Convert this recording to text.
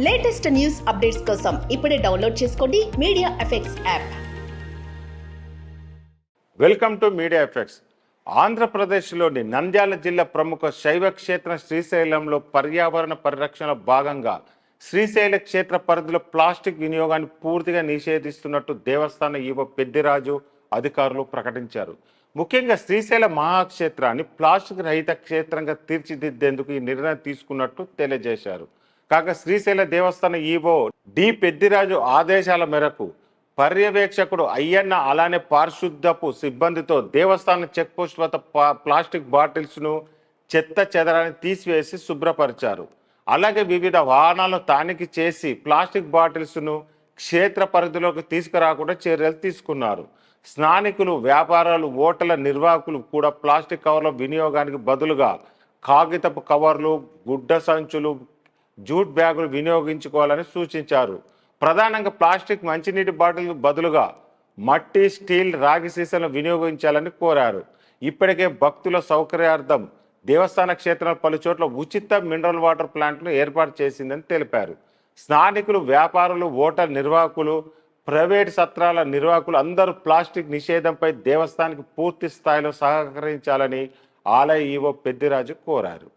Latest news updates కోసం ఇప్పుడే download చేసుకోండి media effects app. Welcome to media effects. ఆంధ్రప్రదేశ్లోని నంద్యాల జిల్లా ప్రముఖ శైవ క్షేత్రం శ్రీశైలంలో పర్యావరణ పరిరక్షణలో భాగంగా శ్రీశైల క్షేత్ర పరిధిలో ప్లాస్టిక్ వినియోగాన్ని పూర్తిగా నిషేధిస్తున్నట్టు దేవస్థాన ఈవో పెద్దిరాజు అధికారులు ప్రకటించారు. ముఖ్యంగా శ్రీశైల మహాక్షేత్రాన్ని ప్లాస్టిక్ రహిత క్షేత్రంగా తీర్చిదిద్దేందుకు ఈ నిర్ణయం తీసుకున్నట్టు తెలియజేశారు. కాగా శ్రీశైల దేవస్థాన ఈవో డి పెద్దిరాజు ఆదేశాల మేరకు పర్యవేక్షకుడు అయ్యన్న అలానే పారిశుద్ధపు సిబ్బందితో దేవస్థానం చెక్పోస్ట్ వద్ద ప్లాస్టిక్ బాటిల్స్ను చెత్త చెదరాన్ని తీసివేసి శుభ్రపరిచారు. అలాగే వివిధ వాహనాలను తనిఖీ చేసి ప్లాస్టిక్ బాటిల్స్ను క్షేత్ర పరిధిలోకి తీసుకురాకుండా చర్యలు తీసుకున్నారు. స్థానికులు, వ్యాపారాలు, హోటళ్ల నిర్వాహకులు కూడా ప్లాస్టిక్ కవర్ల వినియోగానికి బదులుగా కాగితపు కవర్లు, గుడ్డ సంచులు, జూట్ బ్యాగులు వినియోగించుకోవాలని సూచించారు. ప్రధానంగా ప్లాస్టిక్ మంచినీటి బాటిల్ బదులుగా మట్టి, స్టీల్, రాగి సీసాలను వినియోగించాలని కోరారు. ఇప్పటికే భక్తుల సౌకర్యార్థం దేవస్థాన క్షేత్రాల పలు చోట్ల ఉచిత మినరల్ వాటర్ ప్లాంట్లు ఏర్పాటు చేసిందని తెలిపారు. స్థానికులు, వ్యాపారులు, హోటల్ నిర్వాహకులు, ప్రైవేట్ సత్రాల నిర్వాహకులు అందరూ ప్లాస్టిక్ నిషేధంపై దేవస్థానానికి పూర్తి స్థాయిలో సహకరించాలని ఆలయ ఈవో పెద్దిరాజు కోరారు.